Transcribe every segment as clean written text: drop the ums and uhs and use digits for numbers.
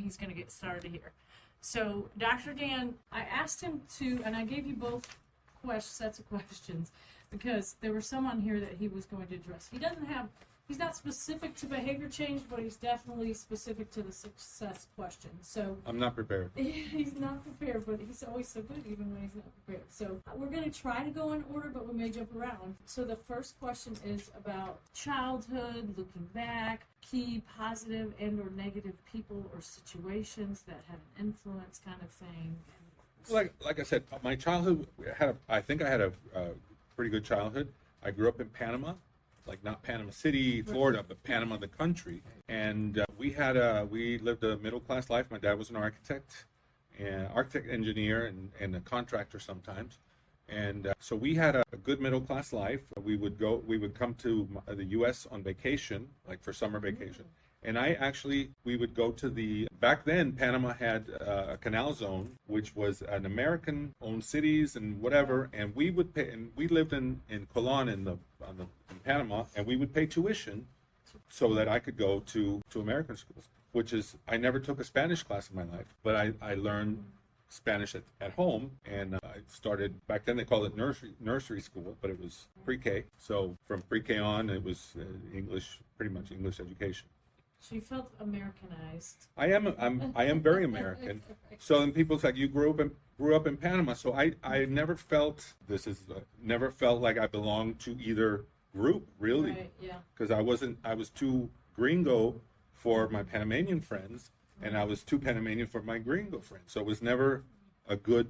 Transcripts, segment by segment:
he's going to get started here. So, Dr. Dan, I asked him to, and I gave you both sets of questions because there was some on here that he was going to address. He's not specific to behavior change, but he's definitely specific to the success question. So I'm not prepared. He's not prepared, but he's always so good even when he's not prepared. So we're going to try to go in order, but we may jump around. So the first question is about childhood, looking back, key positive and or negative people or situations that had an influence kind of thing. Like I said, my childhood I think I had a pretty good childhood. I grew up in Panama. Like not Panama City, Florida, but Panama, the country. And we lived a middle class life. My dad was an architect, engineer, and a contractor sometimes. And so we had a good middle class life. We would come to the U.S. on vacation, like for summer vacation. And we would go to back then Panama had a canal zone, which was an American-owned cities and whatever. And we would pay, and we lived in Colon in Panama, and we would pay tuition so that I could go to American schools, I never took a Spanish class in my life, but I learned Spanish at home, and I started, back then they called it nursery school, but it was pre-K. So from pre-K on, it was pretty much English education. So you felt Americanized. I am very American. So then people say, you grew up in Panama. So I never felt like I belonged to either group, really. Right, yeah. Because I was too gringo for my Panamanian friends, and I was too Panamanian for my gringo friends. So it was never a good,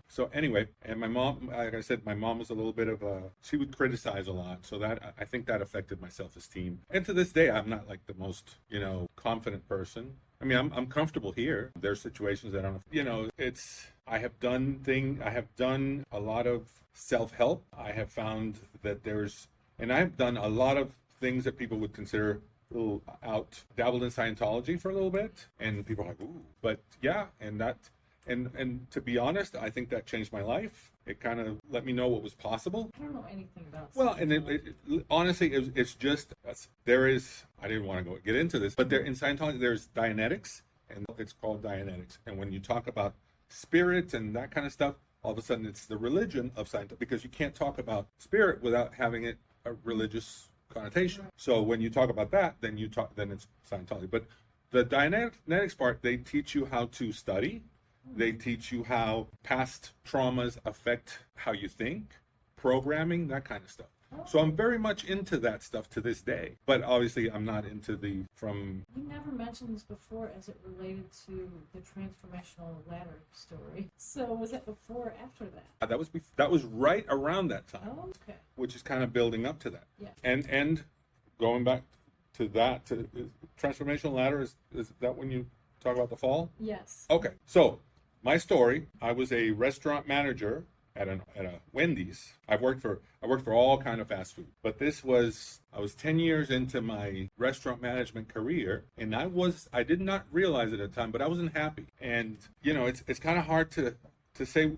So anyway, and my mom, like I said, my mom was a little bit of she would criticize a lot. So I think that affected my self-esteem. And to this day, I'm not like the most, confident person. I mean, I'm comfortable here. There's situations that I don't, I have done a lot of self-help. I have found that and I've done a lot of things that people would consider a little dabbled in Scientology for a little bit. And people are like, ooh, but yeah, and to be honest, I think that changed my life. It kind of let me know what was possible. I don't know anything about Well, and honestly, it's just, there is, I didn't want to get into this, but in Scientology, there's Dianetics, and it's called Dianetics. And when you talk about spirit and that kind of stuff, all of a sudden it's the religion of Scientology, because you can't talk about spirit without having it a religious connotation. Right. So when you talk about that, then it's Scientology. But the Dianetics part, they teach you how to study. They teach you how past traumas affect how you think, programming, that kind of stuff. So I'm very much into that stuff to this day. But obviously I'm not into You never mentioned this before as it related to the transformational ladder story. So was that before or after that? That was right around that time. Oh, okay. Which is kind of building up to that. Yeah. And going back to that, transformational ladder, is that when you talk about the fall? Yes. Okay. So my story, I was a restaurant manager at a Wendy's. I worked for all kind of fast food, but I was 10 years into my restaurant management career, and I did not realize it at the time, but I wasn't happy. And it's kind of hard to say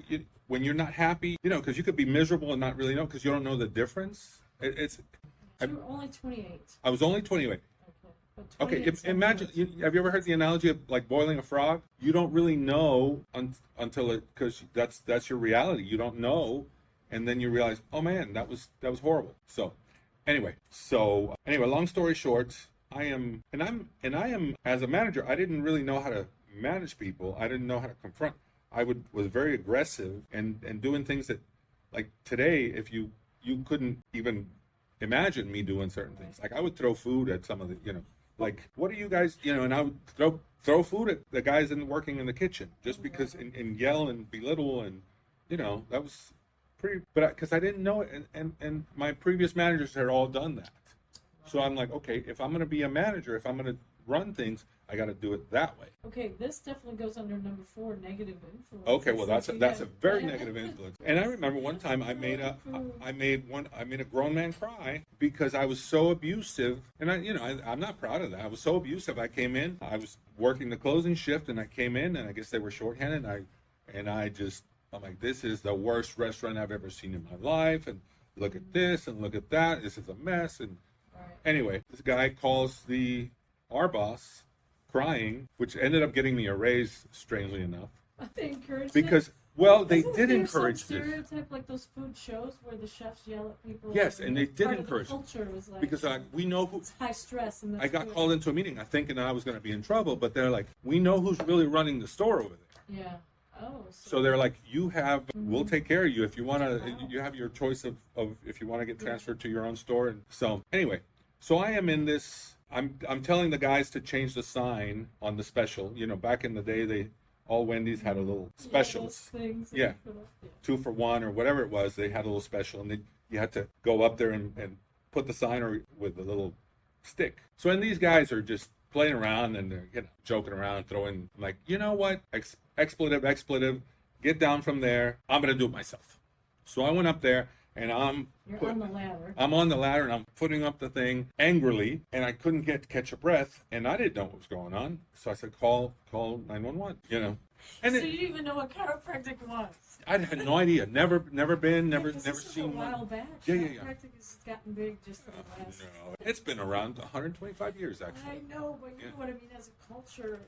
when you're not happy, because you could be miserable and not really know, because you don't know the difference. You were only 28. I was only 28. Okay, imagine, have you ever heard the analogy of like boiling a frog? You don't really know until because that's your reality. You don't know, and then you realize, oh man, that was horrible. So anyway, long story short, I am as a manager, I didn't really know how to manage people. I didn't know how to confront. Was very aggressive and doing things that, like today, if you couldn't even imagine me doing certain things. Like I would throw food at some of the, like, what are you guys, and I would throw food at the guys working in the kitchen just because, and yell and belittle, and, that was pretty, but because I didn't know it, and my previous managers had all done that. So I'm like, okay, if I'm going to be a manager, if I'm going to run things, I got to do it that way. Okay, this definitely goes under number 4, negative influence. Okay, well that's a very negative influence. And I remember one time I made a grown man cry because I was so abusive, and I'm not proud of that. I was so abusive. I came in, I was working the closing shift, and I came in, and I guess they were shorthanded, and I'm like, this is the worst restaurant I've ever seen in my life, and look at this and look at that. This is a mess. And anyway, this guy calls our boss crying, which ended up getting me a raise, strangely enough. They encouraged Because, well, they Isn't did there encourage some this. stereotype like those food shows where the chefs yell at people? Yes, and they that's did part of encourage the them. culture was like, Because we know who. it's high stress, and that's I got good. called into a meeting, I thinking I was going to be in trouble, but they're like, we know who's really running the store over there. Yeah. Oh. So they're like, we'll take care of you if you want to. Wow. You have your choice of if you want to get transferred to your own store. And so anyway, so I am in this. I'm telling the guys to change the sign on the special. You know, back in the day, all Wendy's had a little specials. Yeah, those things. Yeah. Yeah. 2 for 1 or whatever it was. They had a little special, and you had to go up there and put the sign or with a little stick. So and these guys are just playing around and they're joking around, throwing like, you know what, expletive, get down from there. I'm gonna do it myself. So I went up there and You're on the ladder. I'm on the ladder and I'm putting up the thing angrily, and I couldn't catch a breath, and I didn't know what was going on. So I said, call 911. You know, and So you didn't even know what chiropractic was. I had no idea. Never been, never This is seen a while one. back. Yeah. Chiropractic has gotten big just in the last. No, it's been around 125 years actually. I know, but you know what I mean. As a culture,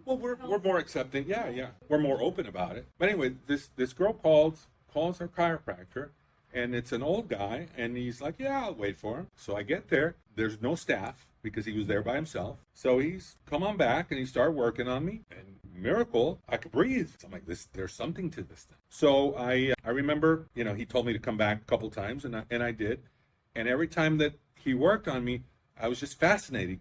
Well, we're more accepting. Yeah. We're more open about it. But anyway, this girl calls her chiropractor, and it's an old guy, and he's like, yeah, I'll wait for him. So I get there. There's no staff because he was there by himself. So he's come on back, and he started working on me, and miracle, I could breathe. So I'm like, there's something to this thing. So I remember, he told me to come back a couple times, and I did. And every time that he worked on me, I was just fascinated,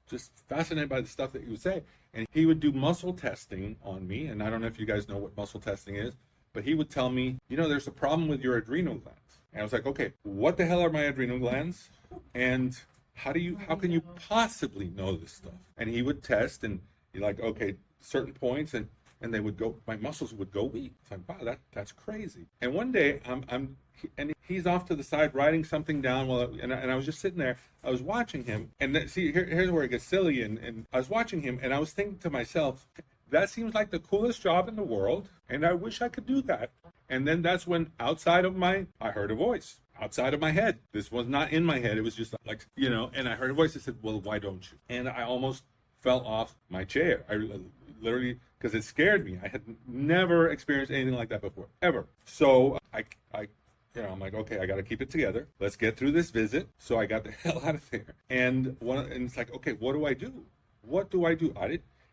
just fascinated by the stuff that he would say. And he would do muscle testing on me, and I don't know if you guys know what muscle testing is, but he would tell me, there's a problem with your adrenal glands. And I was like, okay, what the hell are my adrenal glands? And how can you possibly know this stuff? And he would test, and he's like, okay, certain points, and they would go, my muscles would go weak. It's like, wow, that's crazy. And one day and he's off to the side writing something down and I was just sitting there. I was watching him, and here's where it gets silly. And I was watching him, and I was thinking to myself, that seems like the coolest job in the world, and I wish I could do that. And then that's when I heard a voice outside of my head. This was not in my head. It was just like, and I heard a voice that said, well, why don't you? And I almost fell off my chair. I literally, because it scared me. I had never experienced anything like that before, ever. So I'm like, okay, I got to keep it together. Let's get through this visit. So I got the hell out of there. And it's like, okay, what do I do? What do I do?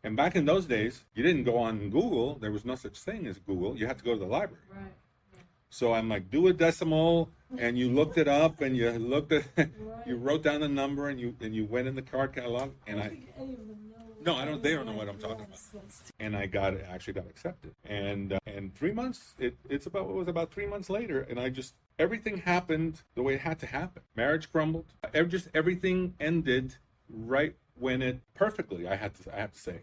And back in those days, you didn't go on Google. There was no such thing as Google. You had to go to the library. Right. Yeah. So I'm like, do a decimal, and you looked it up, and you looked at, you wrote down the number, and you went in the card catalog, and I think any of them know. no, I don't. They don't know what I'm talking about. And I actually got accepted. And 3 months. It was about 3 months later, and everything happened the way it had to happen. Marriage crumbled. Everything ended right when it perfectly. I have to say.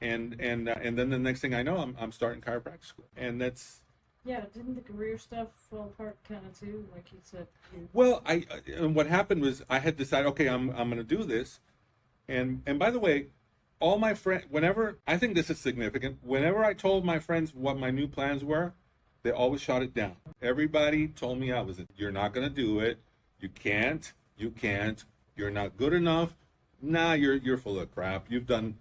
And then the next thing I know, I'm starting chiropractic school, and that's. Yeah, didn't the career stuff fall apart kind of too, like you said? Well, and what happened was I had decided, okay, I'm going to do this, and by the way, all my friends, whenever, I think this is significant, whenever I told my friends what my new plans were, they always shot it down. Everybody told me you're not going to do it, you can't, you're not good enough, nah, you're full of crap, you've done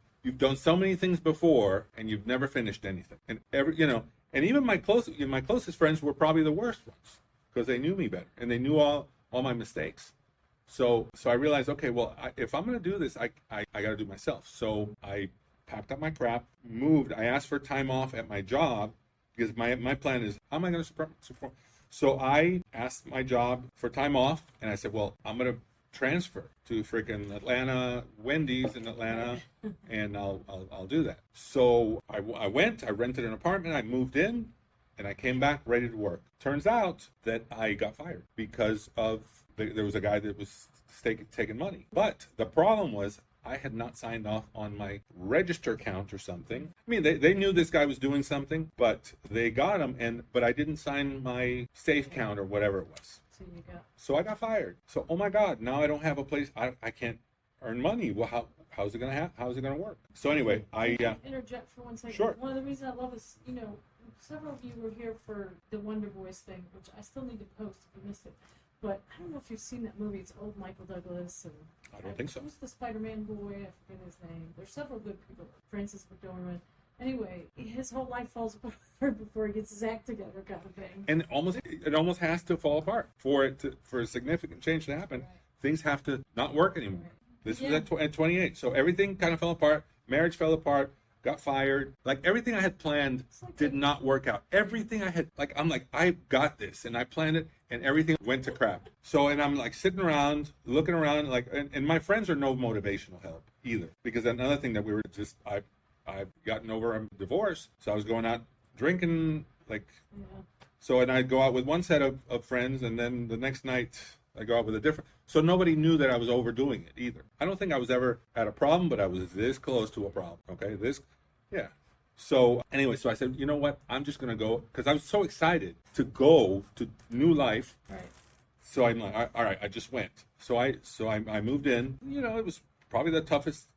so many things before, and you've never finished anything. And and even my closest friends were probably the worst ones, because they knew me better, and they knew all my mistakes. So I realized, okay, well, if I'm going to do this, I got to do it myself. So I packed up my crap, moved. I asked for time off at my job, because my plan is, how am I going to support? So I asked my job for time off, and I said, well, I'm going to transfer to freaking Atlanta, Wendy's in Atlanta, and I'll do that. So I went, I rented an apartment, I moved in, and I came back ready to work. Turns out that I got fired because there was a guy that was taking money. But the problem was I had not signed off on my register count or something. I mean, they knew this guy was doing something, but they got him, but I didn't sign my safe count or whatever it was. So I got fired. So, oh my God, now I don't have a place. I can't earn money. Well, how's it going to work? So anyway, interject for 1 second. Sure. One of the reasons I love is, several of you were here for the Wonder Boys thing, which I still need to post if you missed it. But I don't know if you've seen that movie. It's old Michael Douglas and I don't think so. Who's the Spider-Man boy? I forget his name. There's several good people. Francis McDormand. Anyway, his whole life falls apart before he gets his act together, kind of thing. And it almost has to fall apart for a significant change to happen. Right. Things have to not work anymore. Right. This was at 28, so everything kind of fell apart. Marriage fell apart. Got fired. Like everything I had planned did not work out. Everything I had, I'm like, I got this, and I planned it, and everything went to crap. So, and I'm like sitting around, looking around, and my friends are no motivational help either, because another thing that we were just, I've gotten over a divorce, so I was going out drinking, so, and I'd go out with one set of friends, and then the next night I go out with a different. So nobody knew that I was overdoing it either. I don't think I was ever had a problem, but I was this close to a problem. Okay, yeah. So anyway, so I said, you know what? I'm just gonna go because I was so excited to go to new life. Right. So I'm like, all right, I just went. So I moved in. You know, it was probably the toughest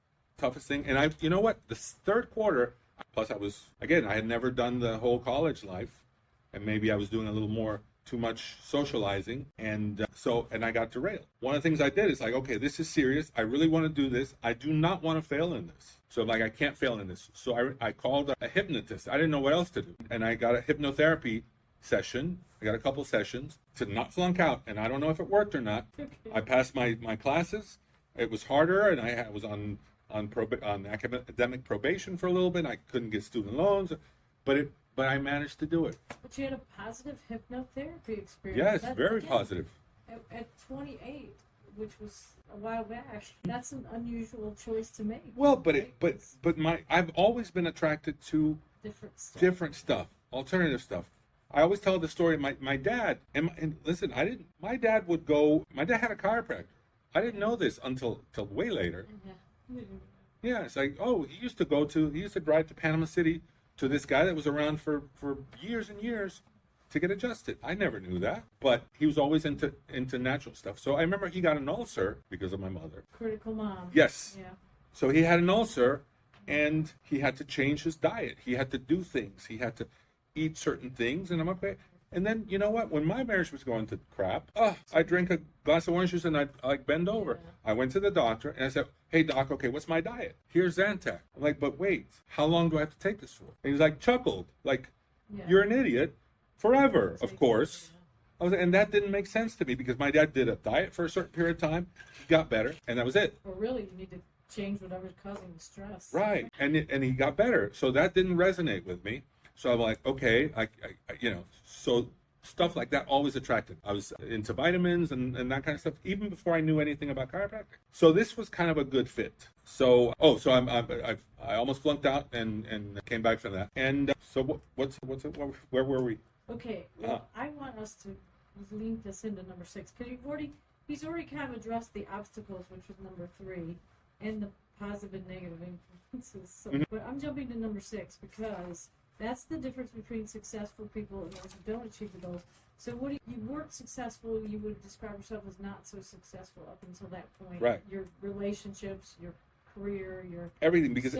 thing. And you know what? The third quarter. Plus, I had never done the whole college life, and maybe I was doing a little more. Too much socializing, and I got derailed. One of the things I did is okay, this is serious. I really want to do this. I do not want to fail in this. So I can't fail in this. So I called a hypnotist. I didn't know what else to do, and I got a hypnotherapy session. I got a couple sessions to not flunk out, and I don't know if it worked or not. Okay. I passed my classes. It was harder, and I was on academic probation for a little bit. I couldn't get student loans, but I managed to do it. But you had a positive hypnotherapy experience. Yes, very positive. At 28, which was a while back, that's an unusual choice to make. Well, I've always been attracted to different stuff, alternative stuff. I always tell the story. My dad and listen, my dad had a chiropractor. I didn't know this until way later. Yeah, it's he used to drive to Panama City. To this guy that was around for years and years to get adjusted. I never knew that, but he was always into natural stuff. So I remember he got an ulcer because of my mother. Critical mom. Yes. Yeah. So he had an ulcer, and he had to change his diet. He had to do things. He had to eat certain things, and I'm okay. And then, you know what? When my marriage was going to crap, I drink a glass of orange juice and I'd bend over. Yeah. I went to the doctor and I said, hey, doc, okay, what's my diet? Here's Zantac. I'm like, but wait, how long do I have to take this for? And he's chuckled, you're an idiot, forever, of course. And that didn't make sense to me because my dad did a diet for a certain period of time. He got better, and that was it. Well, really, you need to change whatever's causing the stress. Right, and he got better. So that didn't resonate with me. So I'm like, okay, so stuff like that always attracted. I was into vitamins and that kind of stuff, even before I knew anything about chiropractic. So this was kind of a good fit. So, I almost flunked out and came back from that. And so where were we? Okay, well, I want us to link this into number 6, because he's already kind of addressed the obstacles, which was number 3, and the positive and negative influences. So, But I'm jumping to number 6 because that's the difference between successful people and those who don't achieve the goals. So you weren't successful, you would describe yourself as not so successful up until that point. Right. Your relationships, your career, your... Everything, because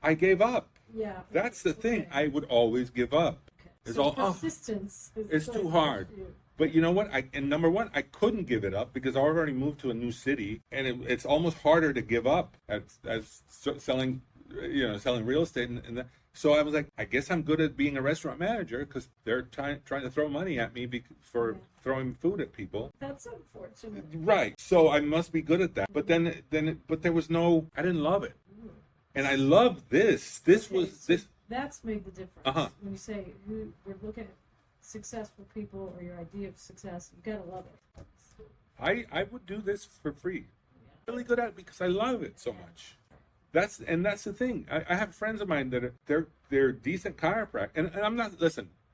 I gave up. Yeah. That's the thing. I would always give up. Okay. It's So persistence it's too hard. But you know what? Number one, I couldn't give it up because I already moved to a new city, and it's almost harder to give up as selling real estate and that. So I was like, I guess I'm good at being a restaurant manager because they're trying to throw money at me for throwing food at people. That's unfortunate. Right. So I must be good at that. But but there was I didn't love it. And I love this. This. That's made the difference. Uh-huh. When you say we're looking at successful people or your idea of success, you gotta love it. I would do this for free. I'm really good at it because I love it so much. That's the thing. I have friends of mine that they're decent chiropractors, and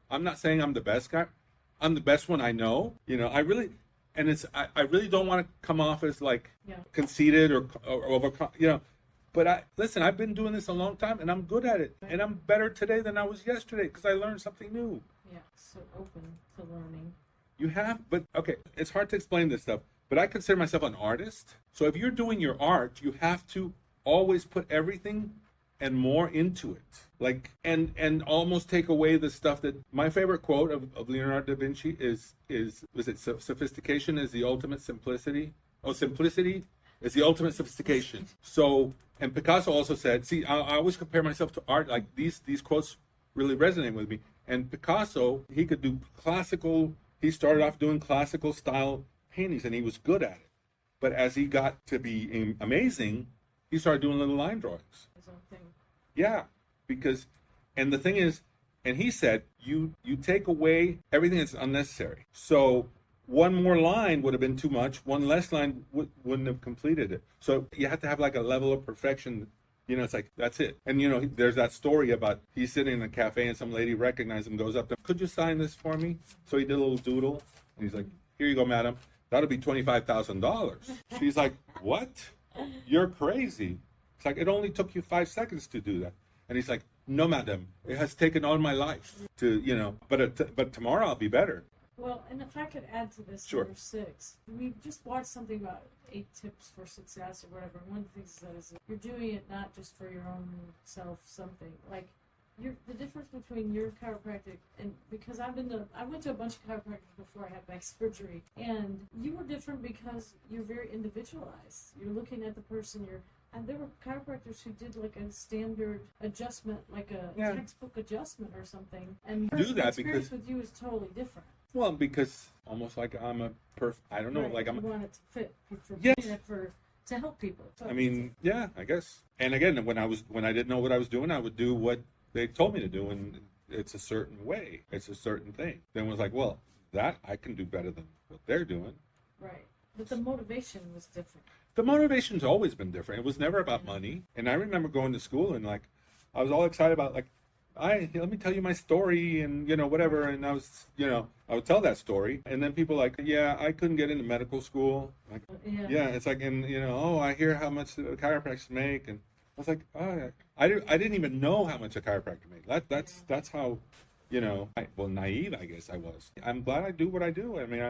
I'm not saying I'm the best guy. I'm the best one I know. I really don't want to come off as conceited or over. But I've been doing this a long time, and I'm good at it, and I'm better today than I was yesterday because I learned something new. Yeah, so open to learning. You have, but okay, it's hard to explain this stuff. But I consider myself an artist. So if you're doing your art, you have to always put everything and more into it. Like, and almost take away the stuff that my favorite quote of Leonardo da Vinci was it sophistication is the ultimate simplicity? Oh, simplicity is the ultimate sophistication. So, and Picasso also said, see, I always compare myself to art. Like these quotes really resonate with me. And Picasso, he could do classical. He started off doing classical style paintings, and he was good at it. But as he got to be amazing, he started doing little line drawings. His own thing. Yeah, because, and the thing is, and he said, you take away everything that's unnecessary. So one more line would have been too much. One less line wouldn't have completed it. So you have to have like a level of perfection. You know, it's like, that's it. And, you know, there's that story about he's sitting in a cafe and some lady recognized him, goes up to him, could you sign this for me? So he did a little doodle. And he's like, here you go, madam. That'll be $25,000. She's like, what? You're crazy. It's like, it only took you 5 seconds to do that. And he's like, no, madam, it has taken all my life to, you know, but tomorrow I'll be better. Well, and if I could add to this, Sure. number 6, we just watched something about 8 tips for success or whatever. And one of the things that is you're doing it not just for your own self, something like the difference between your chiropractic and because I went to a bunch of chiropractors before I had back surgery, and you were different because you're very individualized. You're looking at the person. And there were chiropractors who did like a standard adjustment, like a textbook adjustment or something. And Do that experience because with you is totally different. well, because almost like I'm a I don't know, Right, like I'm. you want it to fit for Yes. to help people. So I mean, yeah, I guess. And again, when I didn't know what I was doing, I would do what they told me to do, and it's a certain way, it's a certain thing. Then it was like, well, that I can do better than what they're doing. right, but the motivation was different. The motivation's always been different. It was never about money. And I remember going to school and like, I was all excited about like, let me tell you my story and, you know, whatever. And I was, you know, I would tell that story. And then people like, yeah, I couldn't get into medical school. Like, yeah, it's like, and, you know, oh, I hear how much the chiropractors make. And I was like, oh, I didn't even know how much a chiropractor made. That's how, you know, naive, I guess I was. I'm glad I do what I do. I mean,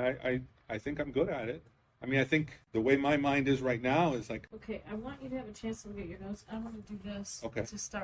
I think I'm good at it. I mean, I think the way my mind is right now is like, Okay, I want you to have a chance to look at your notes. I want to do this Okay. to start